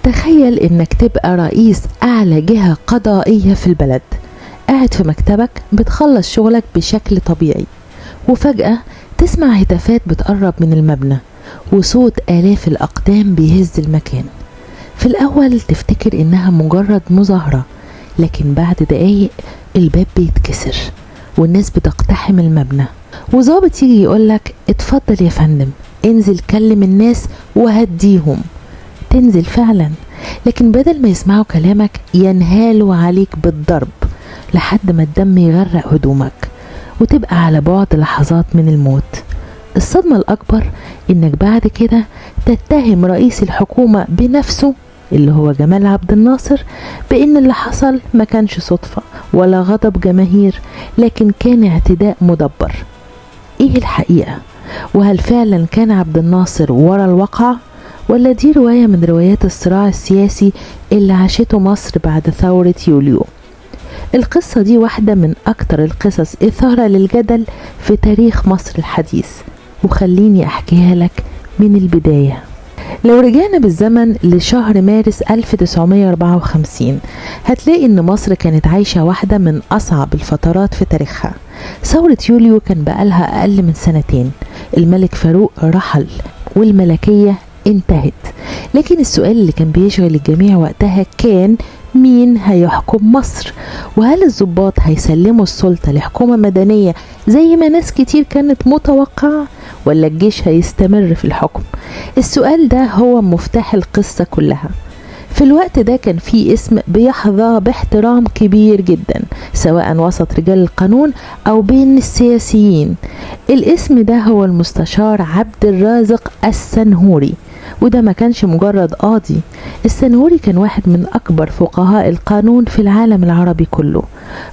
تخيل انك تبقى رئيس اعلى جهة قضائية في البلد، قاعد في مكتبك بتخلص شغلك بشكل طبيعي، وفجأة تسمع هتافات بتقرب من المبنى وصوت آلاف الأقدام بيهز المكان. في الأول تفتكر إنها مجرد مظاهرة، لكن بعد دقايق الباب بيتكسر والناس بتقتحم المبنى، وظابط يجي يقولك اتفضل يا فندم، انزل كلم الناس وهديهم. تنزل فعلا، لكن بدل ما يسمعوا كلامك ينهالوا عليك بالضرب لحد ما الدم يغرق هدومك وتبقى على بعد لحظات من الموت. الصدمة الأكبر إنك بعد كده تتهم رئيس الحكومة بنفسه اللي هو جمال عبد الناصر بإن اللي حصل ما كانش صدفة ولا غضب جماهير، لكن كان اعتداء مدبر. إيه الحقيقة؟ وهل فعلا كان عبد الناصر ورا الواقعة، ولا دي رواية من روايات الصراع السياسي اللي عاشته مصر بعد ثورة يوليو؟ القصة دي واحدة من أكتر القصص إثارة للجدل في تاريخ مصر الحديث، وخليني أحكيها لك من البداية. لو رجعنا بالزمن لشهر مارس 1954 هتلاقي إن مصر كانت عايشة واحدة من أصعب الفترات في تاريخها. ثورة يوليو كان بقالها أقل من سنتين، الملك فاروق رحل والملكية انتهت، لكن السؤال اللي كان بيشغل الجميع وقتها كان مين هيحكم مصر؟ وهل الضباط هيسلموا السلطة لحكومة مدنية زي ما ناس كتير كانت متوقعة، ولا الجيش هيستمر في الحكم؟ السؤال ده هو مفتاح القصة كلها. في الوقت ده كان في اسم بيحظى باحترام كبير جدا سواء وسط رجال القانون أو بين السياسيين. الاسم ده هو المستشار عبد الرازق السنهوري، وده ما كانش مجرد قاضي. السنهوري كان واحد من أكبر فقهاء القانون في العالم العربي كله،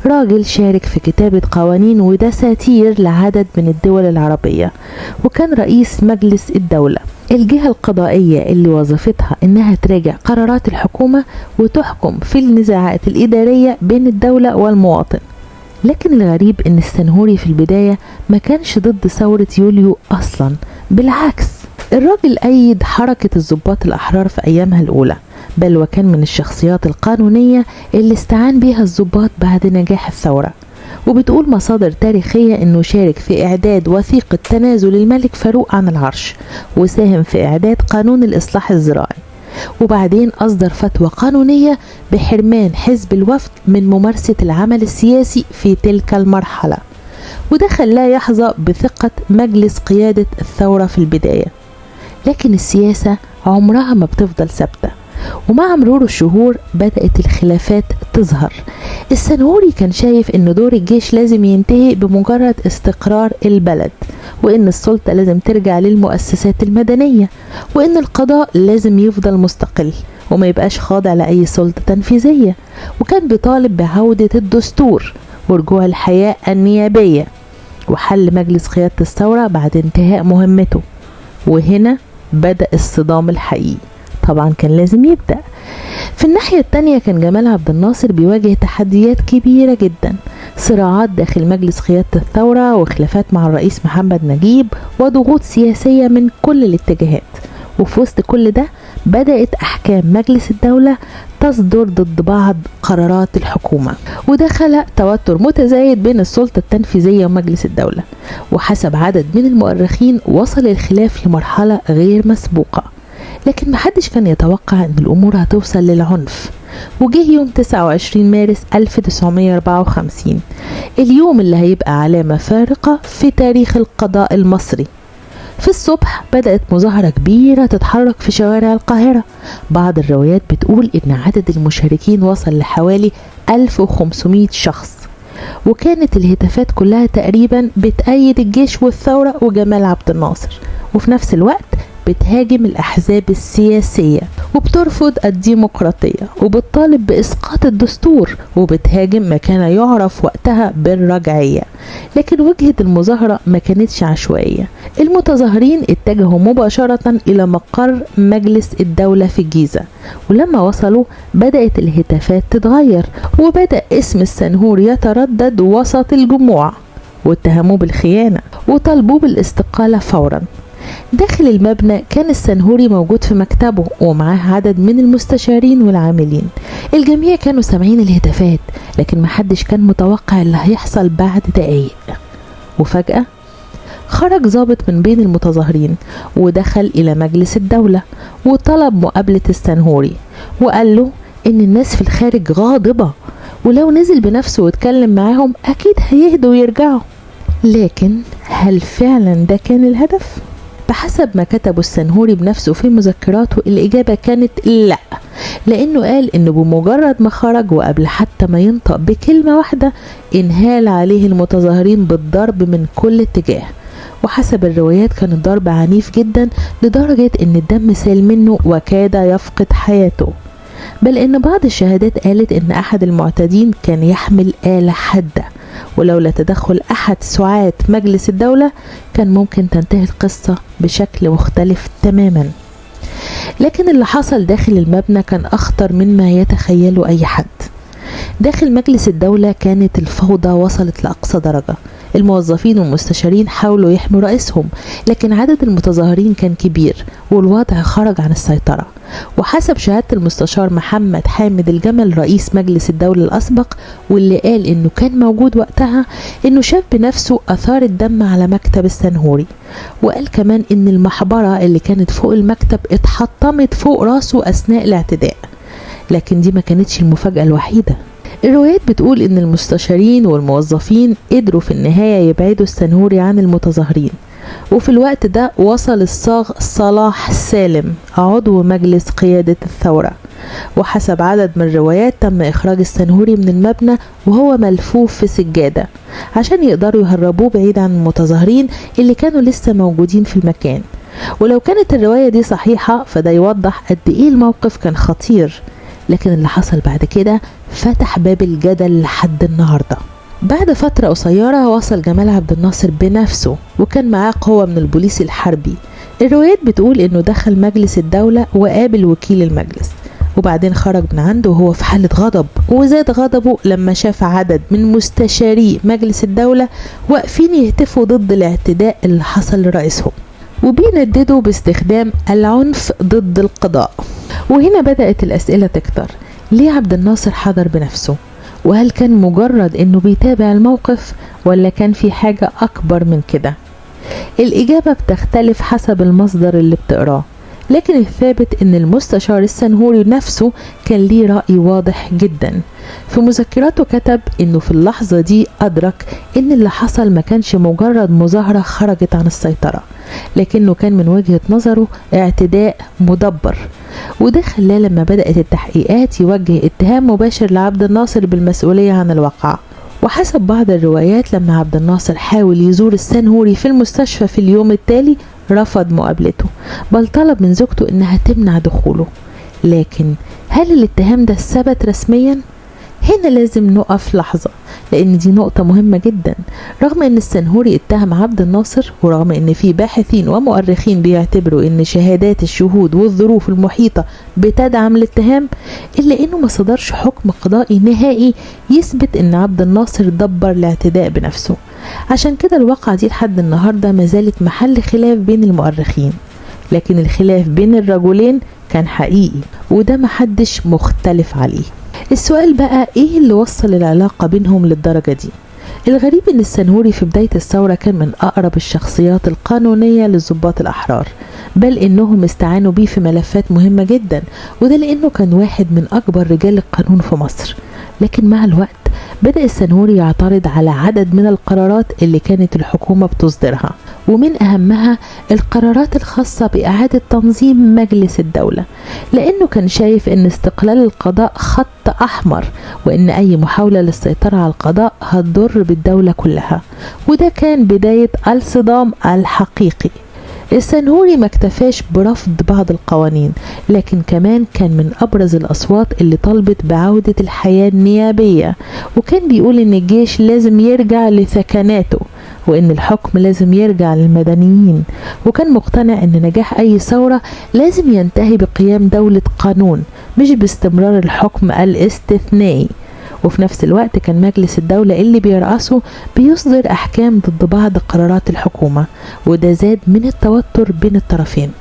راجل شارك في كتابة قوانين ودساتير لعدد من الدول العربية، وكان رئيس مجلس الدولة، الجهة القضائية اللي وظيفتها إنها تراجع قرارات الحكومة وتحكم في النزاعات الإدارية بين الدولة والمواطن. لكن الغريب إن السنهوري في البداية ما كانش ضد ثورة يوليو أصلا، بالعكس الراجل أيد حركة الضباط الأحرار في أيامها الأولى، بل وكان من الشخصيات القانونية اللي استعان بيها الضباط بعد نجاح الثورة. وبتقول مصادر تاريخية إنه شارك في إعداد وثيقة تنازل الملك فاروق عن العرش، وساهم في إعداد قانون الإصلاح الزراعي، وبعدين أصدر فتوى قانونية بحرمان حزب الوفد من ممارسة العمل السياسي في تلك المرحلة، وده خلاه يحظى بثقة مجلس قيادة الثورة في البداية. لكن السياسة عمرها ما بتفضل ثابتة، ومع مرور الشهور بدأت الخلافات تظهر. السنهوري كان شايف ان دور الجيش لازم ينتهي بمجرد استقرار البلد، وان السلطة لازم ترجع للمؤسسات المدنية، وان القضاء لازم يفضل مستقل وما يبقاش خاضع لأي سلطة تنفيذية، وكان بيطالب بعودة الدستور ورجوع الحياة النيابية وحل مجلس قيادة الثورة بعد انتهاء مهمته. وهنا بدأ الصدام الحقيقي، طبعا كان لازم يبدأ. في الناحية التانية كان جمال عبد الناصر بيواجه تحديات كبيرة جدا، صراعات داخل مجلس قيادة الثورة وخلافات مع الرئيس محمد نجيب وضغوط سياسية من كل الاتجاهات. وفي وسط كل ده بدأت أحكام مجلس الدولة تصدر ضد بعض قرارات الحكومة، وده خلق توتر متزايد بين السلطة التنفيذية ومجلس الدولة. وحسب عدد من المؤرخين وصل الخلاف لمرحلة غير مسبوقة، لكن محدش كان يتوقع ان الامور هتوصل للعنف. وجه يوم 29 مارس 1954 اليوم اللي هيبقى علامة فارقة في تاريخ القضاء المصري. في الصبح بدأت مظاهرة كبيرة تتحرك في شوارع القاهرة، بعض الروايات بتقول ان عدد المشاركين وصل لحوالي 1500 شخص، وكانت الهتافات كلها تقريبا بتأيد الجيش والثورة وجمال عبد الناصر، وفي نفس الوقت بتهاجم الأحزاب السياسية وبترفض الديمقراطية وبتطالب بإسقاط الدستور وبتهاجم ما كان يعرف وقتها بالرجعية. لكن وجهة المظاهرة ما كانتش عشوائية، المتظاهرين اتجهوا مباشرة إلى مقر مجلس الدولة في الجيزة، ولما وصلوا بدأت الهتافات تتغير وبدأ اسم السنهوري يتردد وسط الجموع، واتهموه بالخيانة وطالبوه بالاستقالة فورا. داخل المبنى كان السنهوري موجود في مكتبه ومعاه عدد من المستشارين والعاملين. الجميع كانوا سامعين الهتافات، لكن محدش كان متوقع اللي هيحصل بعد دقايق. وفجأة خرج ضابط من بين المتظاهرين ودخل إلى مجلس الدولة وطلب مقابلة السنهوري، وقال له إن الناس في الخارج غاضبة، ولو نزل بنفسه واتكلم معاهم أكيد هيهدوا ويرجعوا. لكن هل فعلا ده كان الهدف؟ بحسب ما كتبه السنهوري بنفسه في مذكراته الإجابة كانت لا، لأنه قال إنه بمجرد ما خرج وقبل حتى ما ينطق بكلمة واحدة انهال عليه المتظاهرين بالضرب من كل اتجاه. وحسب الروايات كان الضرب عنيف جدا لدرجة إن الدم سال منه وكاد يفقد حياته، بل إن بعض الشهادات قالت إن أحد المعتدين كان يحمل آلة حادة، ولولا تدخل أحد سعاة مجلس الدولة كان ممكن تنتهي القصة بشكل مختلف تماما. لكن اللي حصل داخل المبنى كان أخطر مما يتخيله أي حد. داخل مجلس الدولة كانت الفوضى وصلت لأقصى درجة. الموظفين والمستشارين حاولوا يحموا رئيسهم، لكن عدد المتظاهرين كان كبير والوضع خرج عن السيطرة. وحسب شهادة المستشار محمد حامد الجمل رئيس مجلس الدولة الأسبق، واللي قال إنه كان موجود وقتها، إنه شاف بنفسه آثار الدم على مكتب السنهوري، وقال كمان إن المحبرة اللي كانت فوق المكتب اتحطمت فوق راسه أثناء الاعتداء. لكن دي ما كانتش المفاجأة الوحيدة. الروايات بتقول إن المستشارين والموظفين قدروا في النهاية يبعدوا السنهوري عن المتظاهرين، وفي الوقت ده وصل الصاغ صلاح سالم عضو مجلس قيادة الثورة. وحسب عدد من الروايات تم إخراج السنهوري من المبنى وهو ملفوف في سجادة عشان يقدروا يهربوه بعيد عن المتظاهرين اللي كانوا لسه موجودين في المكان. ولو كانت الرواية دي صحيحة فده يوضح قد إيه الموقف كان خطير. لكن اللي حصل بعد كده فتح باب الجدل لحد النهارده. بعد فترة قصيرة وصل جمال عبد الناصر بنفسه وكان معاه قوة من البوليس الحربي. الروايات بتقول انه دخل مجلس الدولة وقابل وكيل المجلس، وبعدين خرج من عنده وهو في حالة غضب، وزاد غضبه لما شاف عدد من مستشاري مجلس الدولة واقفين يهتفوا ضد الاعتداء اللي حصل لرئيسهم وبينددوا باستخدام العنف ضد القضاء. وهنا بدأت الأسئلة تكتر. ليه عبد الناصر حضر بنفسه؟ وهل كان مجرد انه بيتابع الموقف ولا كان في حاجة اكبر من كده؟ الاجابة بتختلف حسب المصدر اللي بتقراه، لكن الثابت ان المستشار السنهوري نفسه كان ليه رأي واضح جدا. في مذكراته كتب انه في اللحظة دي ادرك ان اللي حصل ما كانش مجرد مظاهرة خرجت عن السيطرة، لكنه كان من وجهة نظره اعتداء مدبر. وده خلاه لما بدأت التحقيقات يوجه اتهام مباشر لعبد الناصر بالمسؤولية عن الواقعة. وحسب بعض الروايات لما عبد الناصر حاول يزور السنهوري في المستشفى في اليوم التالي رفض مقابلته، بل طلب من زوجته انها تمنع دخوله. لكن هل الاتهام ده ثبت رسميا؟ هنا لازم نقف لحظة، لأن دي نقطة مهمة جدا. رغم أن السنهوري اتهم عبد الناصر، ورغم أن في باحثين ومؤرخين بيعتبروا أن شهادات الشهود والظروف المحيطة بتدعم الاتهام، إلا أنه ما صدرش حكم قضائي نهائي يثبت أن عبد الناصر دبر الاعتداء بنفسه. عشان كده الواقعة دي لحد النهاردة ما زالت محل خلاف بين المؤرخين، لكن الخلاف بين الرجلين كان حقيقي وده محدش مختلف عليه. السؤال بقى ايه اللي وصل العلاقة بينهم للدرجة دي؟ الغريب ان السنهوري في بداية الثورة كان من اقرب الشخصيات القانونية للضباط الاحرار، بل انهم استعانوا بيه في ملفات مهمة جدا، وده لانه كان واحد من اكبر رجال القانون في مصر. لكن مع الوقت بدأ السنهوري يعترض على عدد من القرارات اللي كانت الحكومة بتصدرها، ومن أهمها القرارات الخاصة بإعادة تنظيم مجلس الدولة، لأنه كان شايف أن استقلال القضاء خط أحمر، وأن أي محاولة للسيطرة على القضاء هتضر بالدولة كلها، وده كان بداية الصدام الحقيقي. السنهوري ما اكتفاش برفض بعض القوانين، لكن كمان كان من أبرز الأصوات اللي طلبت بعودة الحياة النيابية، وكان بيقول إن الجيش لازم يرجع لثكناته، وإن الحكم لازم يرجع للمدنيين، وكان مقتنع إن نجاح أي ثورة لازم ينتهي بقيام دولة قانون مش باستمرار الحكم الاستثنائي. وفي نفس الوقت كان مجلس الدولة اللي بيرأسه بيصدر أحكام ضد بعض قرارات الحكومة، وده زاد من التوتر بين الطرفين،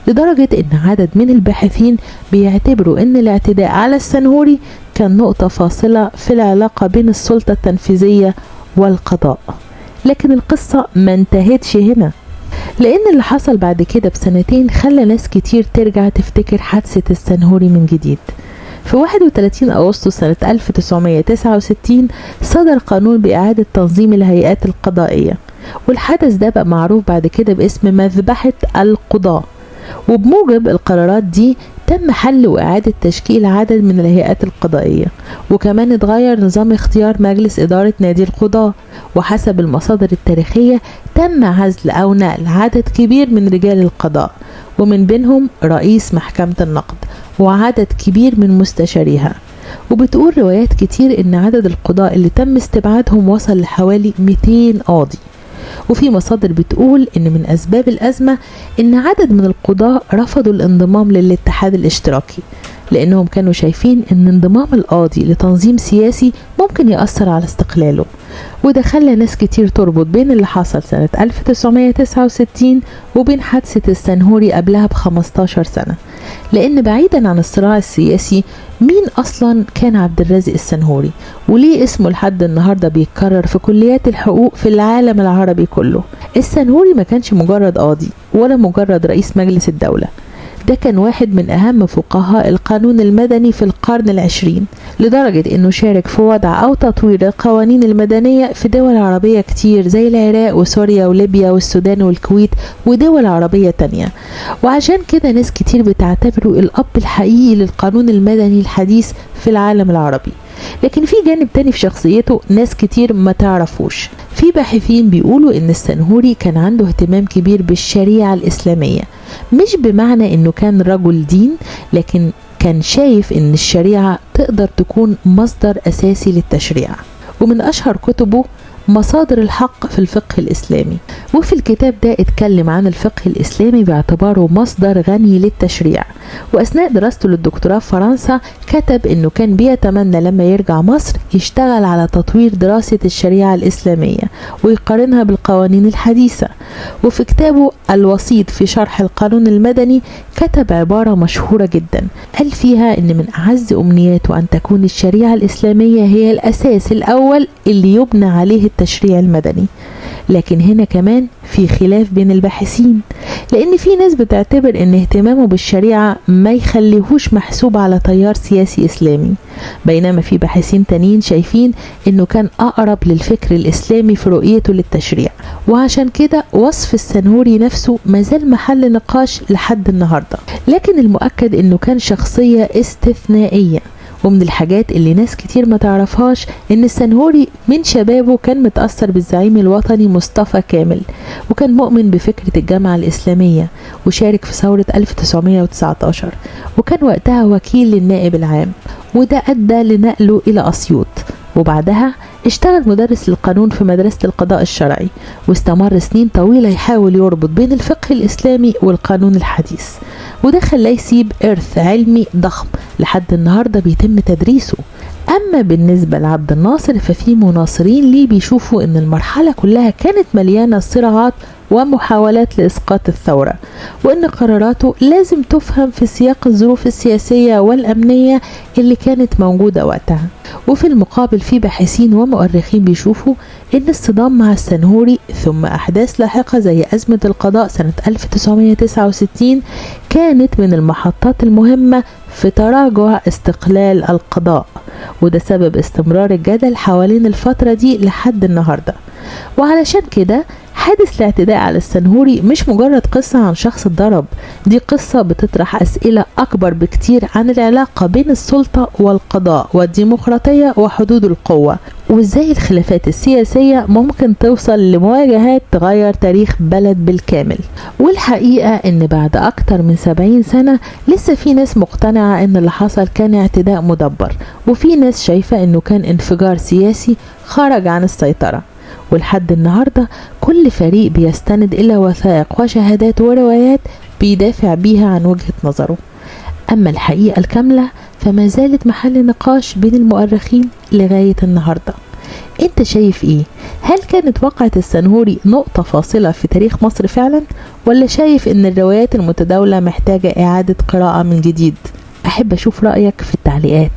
لدرجة إن عدد من الباحثين بيعتبروا إن الاعتداء على السنهوري كان نقطة فاصلة في العلاقة بين السلطة التنفيذية والقضاء. لكن القصة ما انتهتش هنا، لأن اللي حصل بعد كده بسنتين خلى ناس كتير ترجع تفتكر حادثة السنهوري من جديد. في 31 أغسطس سنة 1969 صدر قانون بإعادة تنظيم الهيئات القضائية، والحدث ده بقى معروف بعد كده باسم مذبحة القضاة. وبموجب القرارات دي تم حل وإعادة تشكيل عدد من الهيئات القضائية، وكمان اتغير نظام اختيار مجلس إدارة نادي القضاة، وحسب المصادر التاريخية تم عزل أو نقل عدد كبير من رجال القضاء، ومن بينهم رئيس محكمة النقد وعدد كبير من مستشاريها. وبتقول روايات كتير إن عدد القضاء اللي تم استبعادهم وصل لحوالي 200 قاضي. وفي مصادر بتقول إن من أسباب الأزمة إن عدد من القضاة رفضوا الانضمام للاتحاد الاشتراكي، لأنهم كانوا شايفين إن انضمام القاضي لتنظيم سياسي ممكن يأثر على استقلاله. وده خلى ناس كتير تربط بين اللي حصل سنة 1969 وبين حادثة السنهوري قبلها ب15 سنة، لأن بعيدا عن الصراع السياسي مين أصلا كان عبد الرازق السنهوري، وليه اسمه لحد النهاردة بيتكرر في كليات الحقوق في العالم العربي كله. السنهوري ما كانش مجرد قاضي ولا مجرد رئيس مجلس الدولة، ده كان واحد من أهم فقهاء القانون المدني في القرن العشرين، لدرجة إنه شارك في وضع أو تطوير القوانين المدنية في دول عربية كتير زي العراق وسوريا وليبيا والسودان والكويت ودول عربية تانية. وعشان كده ناس كتير بتعتبره الأب الحقيقي للقانون المدني الحديث في العالم العربي. لكن في جانب تاني في شخصيته ناس كتير ما تعرفوش. في باحثين بيقولوا إن السنهوري كان عنده اهتمام كبير بالشريعة الإسلامية، مش بمعنى إنه كان رجل دين، لكن كان شايف إن الشريعة تقدر تكون مصدر أساسي للتشريع. ومن أشهر كتبه مصادر الحق في الفقه الإسلامي، وفي الكتاب ده اتكلم عن الفقه الإسلامي باعتباره مصدر غني للتشريع. وأثناء دراسته للدكتوراه في فرنسا كتب إنه كان بيتمنى لما يرجع مصر يشتغل على تطوير دراسة الشريعة الإسلامية ويقارنها بالقوانين الحديثة. وفي كتابه الوسيط في شرح القانون المدني كتب عبارة مشهورة جدا قال فيها إن من أعز أمنياته أن تكون الشريعة الإسلامية هي الأساس الأول اللي يبنى عليه التشريع المدني. لكن هنا كمان في خلاف بين الباحثين، لأن في ناس بتعتبر إن اهتمامه بالشريعة ما يخليهوش محسوب على تيار سياسي إسلامي، بينما في باحثين تانيين شايفين إنه كان أقرب للفكر الإسلامي في رؤيته للتشريع. وعشان كده وصف السنهوري نفسه مازال محل نقاش لحد النهاردة. لكن المؤكد إنه كان شخصية استثنائية. ومن الحاجات اللي ناس كتير ما تعرفهاش ان السنهوري من شبابه كان متأثر بالزعيم الوطني مصطفى كامل، وكان مؤمن بفكرة الجامعة الإسلامية، وشارك في ثورة 1919، وكان وقتها وكيل للنائب العام، وده أدى لنقله إلى أسيوط. وبعدها اشتغل مدرس للقانون في مدرسة القضاء الشرعي، واستمر سنين طويلة يحاول يربط بين الفقه الإسلامي والقانون الحديث، وده خلاه يسيب إرث علمي ضخم لحد النهاردة بيتم تدريسه. أما بالنسبة لعبد الناصر ففي مناصرين ليه بيشوفوا إن المرحلة كلها كانت مليانة صراعات ومحاولات لإسقاط الثورة، وإن قراراته لازم تفهم في سياق الظروف السياسية والأمنية اللي كانت موجودة وقتها. وفي المقابل في باحثين ومؤرخين بيشوفوا إن الصدام مع السنهوري ثم أحداث لاحقة زي أزمة القضاء سنة 1969 كانت من المحطات المهمة في تراجع استقلال القضاء، وده سبب استمرار الجدل حوالين الفترة دي لحد النهاردة. وعلشان كده حادث الاعتداء على السنهوري مش مجرد قصة عن شخص اتضرب، دي قصة بتطرح أسئلة أكبر بكتير عن العلاقة بين السلطة والقضاء والديمقراطية وحدود القوة، وإزاي الخلافات السياسية ممكن توصل لمواجهات تغير تاريخ بلد بالكامل. والحقيقة إن بعد أكتر من 70 سنة لسه في ناس مقتنعة إن اللي حصل كان اعتداء مدبر، وفي ناس شايفة إنه كان انفجار سياسي خرج عن السيطرة. ولحد النهاردة كل فريق بيستند إلى وثائق وشهادات وروايات بيدافع بيها عن وجهة نظره. أما الحقيقة الكاملة فما زالت محل نقاش بين المؤرخين لغاية النهاردة. انت شايف ايه؟ هل كانت واقعة السنهوري نقطة فاصلة في تاريخ مصر فعلا، ولا شايف ان الروايات المتداولة محتاجة اعادة قراءة من جديد؟ احب اشوف رأيك في التعليقات.